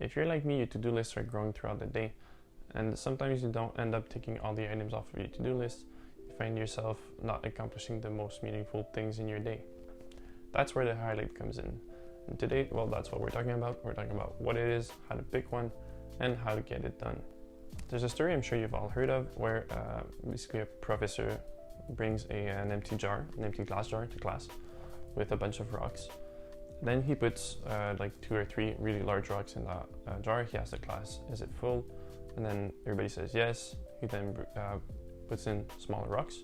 If you're like me, your to-do lists are growing throughout the day, and sometimes you don't end up ticking all the items off of your to-do list. You find yourself not accomplishing the most meaningful things in your day. That's where the highlight comes in. And today, well, that's what we're talking about. We're talking about what it is, how to pick one, and how to get it done. There's a story I'm sure you've all heard of where basically a professor brings an empty glass jar to class with a bunch of rocks. Then he puts like 2 or 3 really large rocks in that jar. He asks the class, is it full? And then everybody says yes. He then puts in smaller rocks,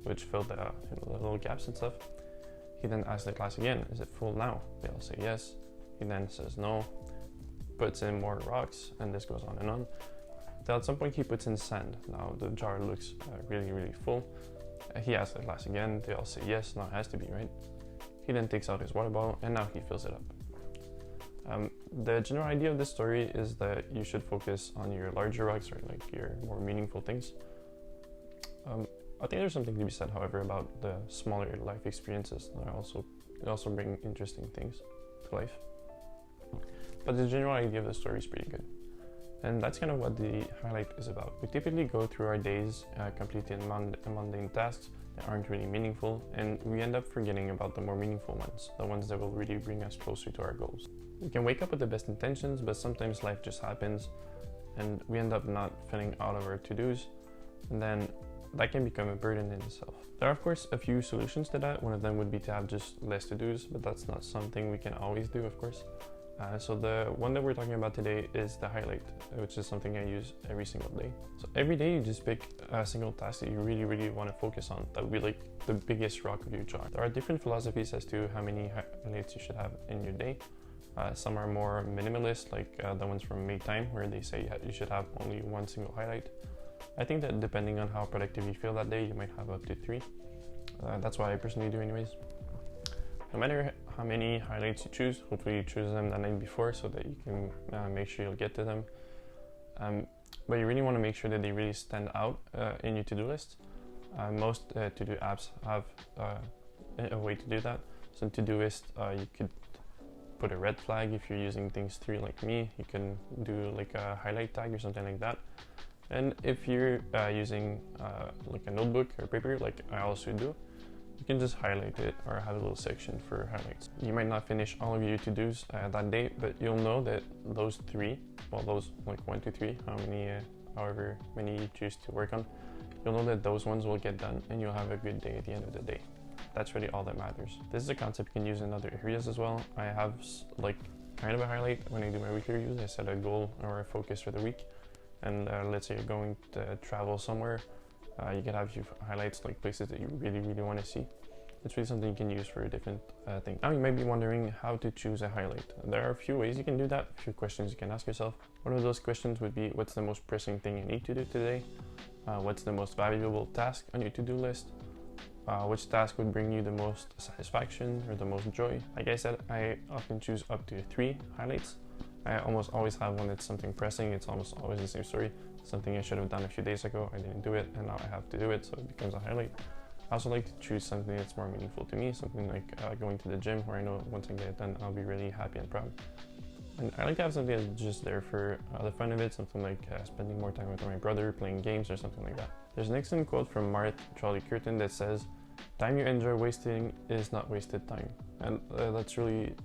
which fill the little gaps and stuff. He then asks the class again, is it full now? They all say yes. He then says no, puts in more rocks, and this goes on and on. Then at some point he puts in sand. Now the jar looks really, really full. He asks the class again, they all say yes, now it has to be, right? He then takes out his water bottle and now he fills it up. The general idea of this story is that you should focus on your larger rocks or like your more meaningful things. I think there's something to be said, however, about the smaller life experiences that also bring interesting things to life. But the general idea of the story is pretty good. And that's kind of what the highlight is about. We typically go through our days completing mundane tasks that aren't really meaningful, and we end up forgetting about the more meaningful ones, the ones that will really bring us closer to our goals. We can wake up with the best intentions, but sometimes life just happens and we end up not filling all of our to-dos, and then that can become a burden in itself. There are of course a few solutions to that. One of them would be to have just less to-dos, but that's not something we can always do, of course. So the one that we're talking about today is the highlight, which is something I use every single day. So every day you just pick a single task that you really, really want to focus on. That would be like the biggest rock of your jar. There are different philosophies as to how many highlights you should have in your day. Some are more minimalist, like the ones from Make Time, where they say you should have only one single highlight. I think that depending on how productive you feel that day, you might have up to 3. That's what I personally do anyways. No matter how many highlights you choose, hopefully you choose them the night before so that you can make sure you'll get to them. But you really want to make sure that they really stand out in your to-do list. Most to-do apps have a way to do that. So in Todoist, you could put a red flag if you're using things through like me. You can do like a highlight tag or something like that. And if you're using like a notebook or paper, like I also do, you can just highlight it or have a little section for highlights. You might not finish all of your to-dos that day, but you'll know that those 3, well those like 1 to 3, however many you choose to work on, you'll know that those ones will get done and you'll have a good day at the end of the day. That's really all that matters. This is a concept you can use in other areas as well. I have like kind of a highlight when I do my weekly reviews. I set a goal or a focus for the week, and let's say you're going to travel somewhere. You can have a few highlights, like places that you really, really want to see. It's really something you can use for a different thing. Now you might be wondering how to choose a highlight. There are a few ways you can do that, a few questions you can ask yourself. One of those questions would be, what's the most pressing thing you need to do today? What's the most valuable task on your to-do list? Which task would bring you the most satisfaction or the most joy? Like I said, I often choose up to 3 highlights. I almost always have one that's something pressing. It's almost always the same story. Something I should have done a few days ago, I didn't do it, and now I have to do it, so it becomes a highlight. I also like to choose something that's more meaningful to me, something like going to the gym, where I know once I get it done, I'll be really happy and proud. And I like to have something that's just there for the fun of it, something like spending more time with my brother, playing games, or something like that. There's an excellent quote from Marthe Charlie Curtin that says, "Time you enjoy wasting is not wasted time." And that's really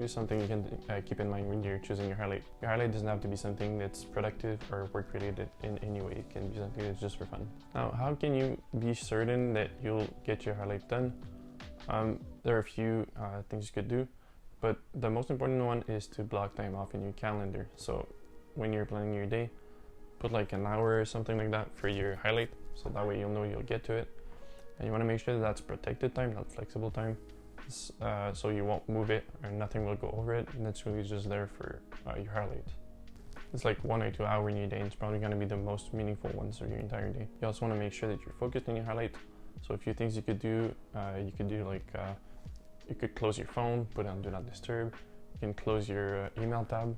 something you can keep in mind when you're choosing your highlight. Your highlight doesn't have to be something that's productive or work related in any way. It can be something that's just for fun. Now, how can you be certain that you'll get your highlight done? There are a few things you could do, but the most important one is to block time off in your calendar. So when you're planning your day, put like an hour or something like that for your highlight, so that way you'll know you'll get to it. And you want to make sure that that's protected time, not flexible time. So you won't move it or nothing will go over it, and it's really just there for your highlight. It's like 1 or 2 hours in your day, and it's probably going to be the most meaningful ones of your entire day. You also want to make sure that you're focused on your highlight. So a few things you could do like you could close your phone, put it on Do Not Disturb. You can close your email tab.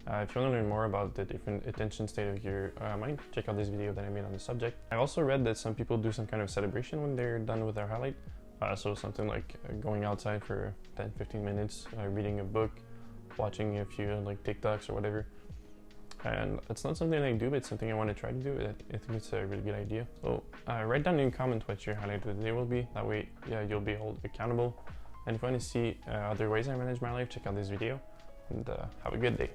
If you want to learn more about the different attention state of your mind, check out this video that I made on the subject. I also read that some people do some kind of celebration when they're done with their highlight. So something like going outside for 10-15 minutes, reading a book, watching a few like TikToks or whatever. And it's not something I do, but it's something I want to try to do. I think it's a really good idea. So write down in comment what your highlight of the day will be. That way, yeah, you'll be held accountable. And if you want to see other ways I manage my life, check out this video. And have a good day.